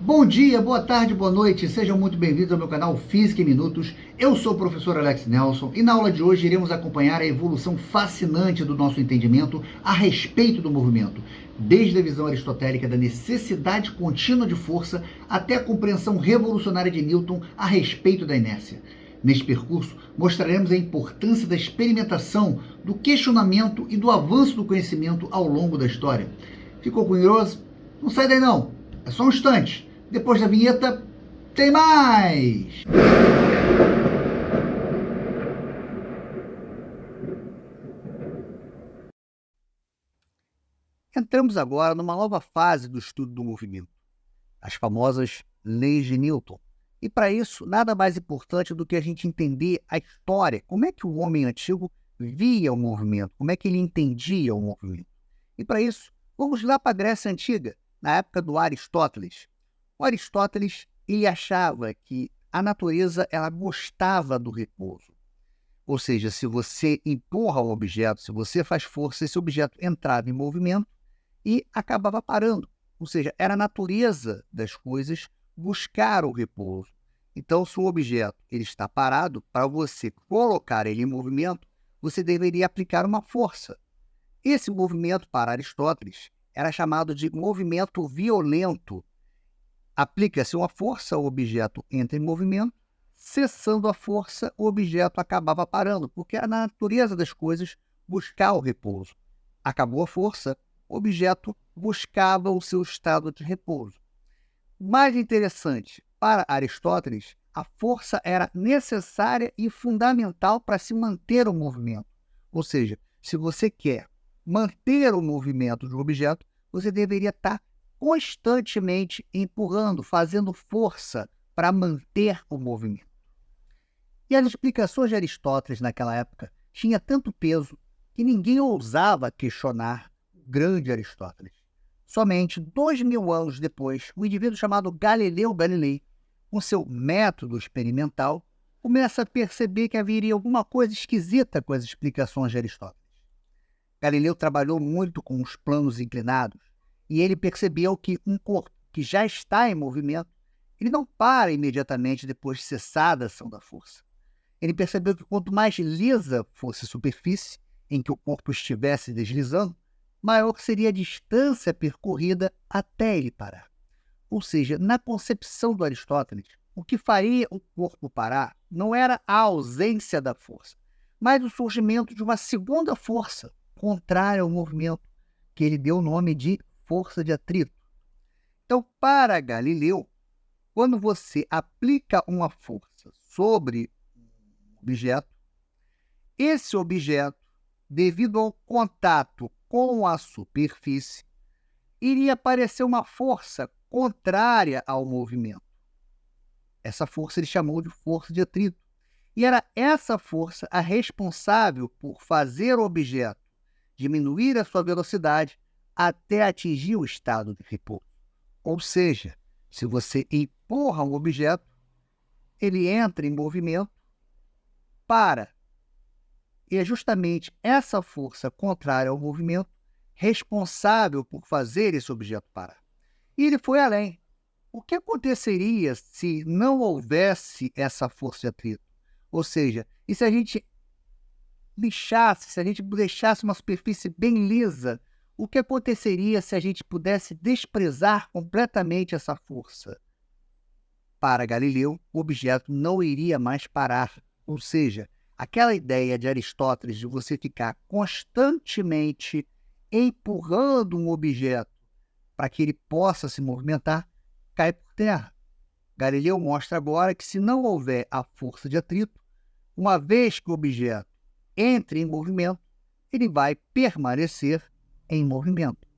Bom dia, boa tarde, boa noite, sejam muito bem-vindos ao meu canal Física em Minutos. Eu sou o professor Alex Nelson e na aula de hoje iremos acompanhar a evolução fascinante do nosso entendimento a respeito do movimento, desde a visão aristotélica da necessidade contínua de força até a compreensão revolucionária de Newton a respeito da inércia. Neste percurso, mostraremos a importância da experimentação, do questionamento e do avanço do conhecimento ao longo da história. Ficou curioso? Não sai daí não, é só um instante. Depois da vinheta, tem mais! Entramos agora numa nova fase do estudo do movimento, as famosas leis de Newton. E para isso, nada mais importante do que a gente entender a história, como é que o homem antigo via o movimento, como é que ele entendia o movimento. E para isso, vamos lá para a Grécia Antiga, na época do Aristóteles. O Aristóteles, ele achava que a natureza ela gostava do repouso. Ou seja, se você empurra um objeto, se você faz força, esse objeto entrava em movimento e acabava parando. Ou seja, era a natureza das coisas buscar o repouso. Então, se o objeto ele está parado, para você colocar ele em movimento, você deveria aplicar uma força. Esse movimento, para Aristóteles, era chamado de movimento violento. Aplica-se uma força, o objeto entra em movimento, cessando a força, o objeto acabava parando, porque era na natureza das coisas buscar o repouso. Acabou a força, o objeto buscava o seu estado de repouso. Mais interessante, para Aristóteles, a força era necessária e fundamental para se manter o movimento. Ou seja, se você quer manter o movimento do objeto, você deveria estar constantemente empurrando, fazendo força para manter o movimento. E as explicações de Aristóteles naquela época tinham tanto peso que ninguém ousava questionar o grande Aristóteles. Somente 2000 anos depois, um indivíduo chamado Galileu Galilei, com seu método experimental, começa a perceber que haveria alguma coisa esquisita com as explicações de Aristóteles. Galileu trabalhou muito com os planos inclinados e ele percebeu que um corpo que já está em movimento, ele não para imediatamente depois de cessada a ação da força. Ele percebeu que quanto mais lisa fosse a superfície em que o corpo estivesse deslizando, maior seria a distância percorrida até ele parar. Ou seja, na concepção do Aristóteles, o que faria o corpo parar não era a ausência da força, mas o surgimento de uma segunda força contrária ao movimento, que ele deu o nome de força de atrito. Então, para Galileu, quando você aplica uma força sobre um objeto, esse objeto, devido ao contato com a superfície, iria aparecer uma força contrária ao movimento. Essa força ele chamou de força de atrito. E era essa força a responsável por fazer o objeto diminuir a sua velocidade até atingir o estado de repouso. Ou seja, se você empurra um objeto, ele entra em movimento, para. E é justamente essa força contrária ao movimento responsável por fazer esse objeto parar. E ele foi além. O que aconteceria se não houvesse essa força de atrito? Ou seja, e se a gente lixasse, se a gente deixasse uma superfície bem lisa, o que aconteceria se a gente pudesse desprezar completamente essa força? Para Galileu, o objeto não iria mais parar. Ou seja, aquela ideia de Aristóteles de você ficar constantemente empurrando um objeto para que ele possa se movimentar, cai por terra. Galileu mostra agora que se não houver a força de atrito, uma vez que o objeto entre em movimento, ele vai permanecer em movimento.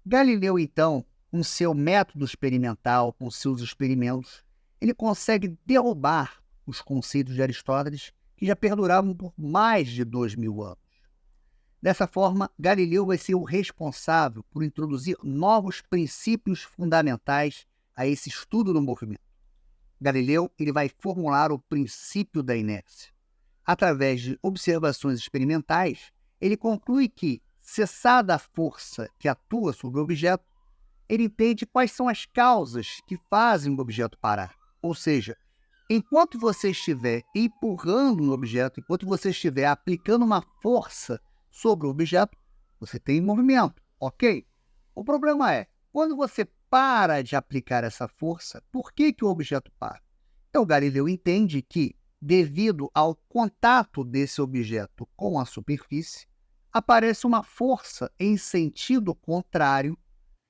Galileu, então, com seu método experimental, com seus experimentos, ele consegue derrubar os conceitos de Aristóteles que já perduravam por mais de 2000 anos. Dessa forma, Galileu vai ser o responsável por introduzir novos princípios fundamentais a esse estudo do movimento. Galileu ele vai formular o princípio da inércia. Através de observações experimentais, ele conclui que, cessada a força que atua sobre o objeto, ele entende quais são as causas que fazem o objeto parar. Ou seja, enquanto você estiver empurrando um objeto, enquanto você estiver aplicando uma força sobre o objeto, você tem movimento, ok? O problema é, quando você para de aplicar essa força, por que o objeto para? Então, Galileu entende que, devido ao contato desse objeto com a superfície, aparece uma força em sentido contrário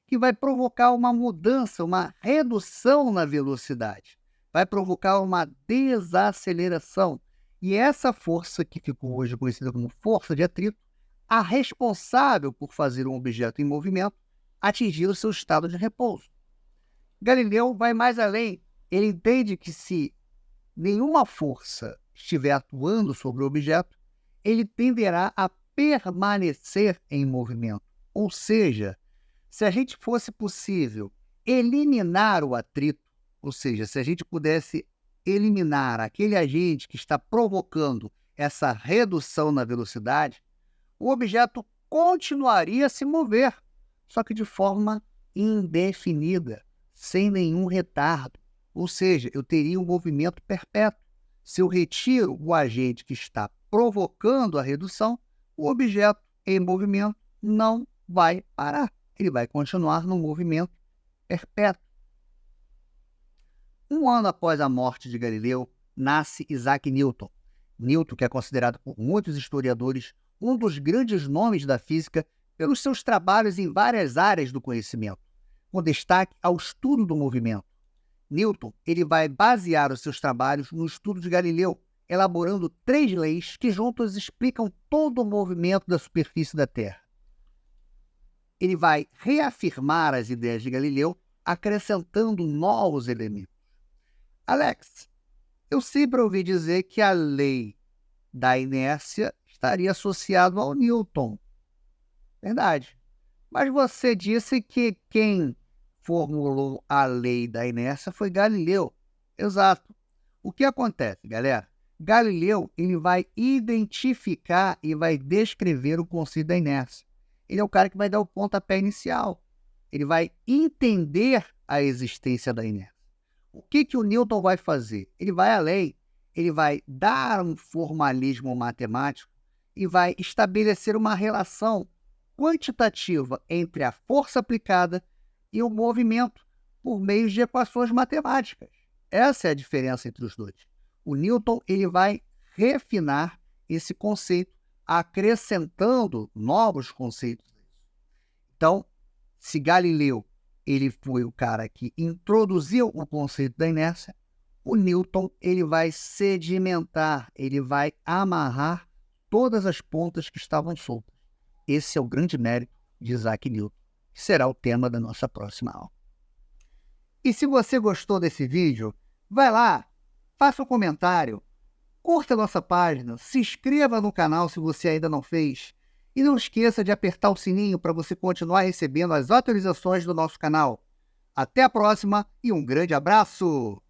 que vai provocar uma mudança, uma redução na velocidade. Vai provocar uma desaceleração. E essa força, que ficou hoje conhecida como força de atrito, a responsável por fazer um objeto em movimento atingir o seu estado de repouso. Galileu vai mais além. Ele entende que se nenhuma força estiver atuando sobre o objeto, ele tenderá a permanecer em movimento. Ou seja, se a gente fosse possível eliminar o atrito, ou seja, se a gente pudesse eliminar aquele agente que está provocando essa redução na velocidade, o objeto continuaria a se mover, só que de forma indefinida, sem nenhum retardo. Ou seja, eu teria um movimento perpétuo. Se eu retiro o agente que está provocando a redução, o objeto em movimento não vai parar. Ele vai continuar no movimento perpétuo. Um ano após a morte de Galileu, nasce Isaac Newton. Newton, que é considerado por muitos historiadores um dos grandes nomes da física pelos seus trabalhos em várias áreas do conhecimento, com destaque ao estudo do movimento. Newton ele vai basear os seus trabalhos no estudo de Galileu, elaborando 3 leis que juntas explicam todo o movimento da superfície da Terra. Ele vai reafirmar as ideias de Galileu, acrescentando novos elementos. Alex, eu sempre ouvi dizer que a lei da inércia estaria associada ao Newton. Verdade. Mas você disse que quem formulou a lei da inércia foi Galileu. Exato. O que acontece, galera? Galileu ele vai identificar e vai descrever o conceito da inércia. Ele é o cara que vai dar o pontapé inicial. Ele vai entender a existência da inércia. O que o Newton vai fazer? Ele vai além. Ele vai dar um formalismo matemático e vai estabelecer uma relação quantitativa entre a força aplicada e o movimento por meio de equações matemáticas. Essa é a diferença entre os dois. O Newton ele vai refinar esse conceito, acrescentando novos conceitos. Então, se Galileu ele foi o cara que introduziu o conceito da inércia, o Newton ele vai sedimentar, ele vai amarrar todas as pontas que estavam soltas. Esse é o grande mérito de Isaac Newton, que será o tema da nossa próxima aula. E se você gostou desse vídeo, vai lá, faça um comentário, curta a nossa página, se inscreva no canal se você ainda não fez e não esqueça de apertar o sininho para você continuar recebendo as atualizações do nosso canal. Até a próxima e um grande abraço!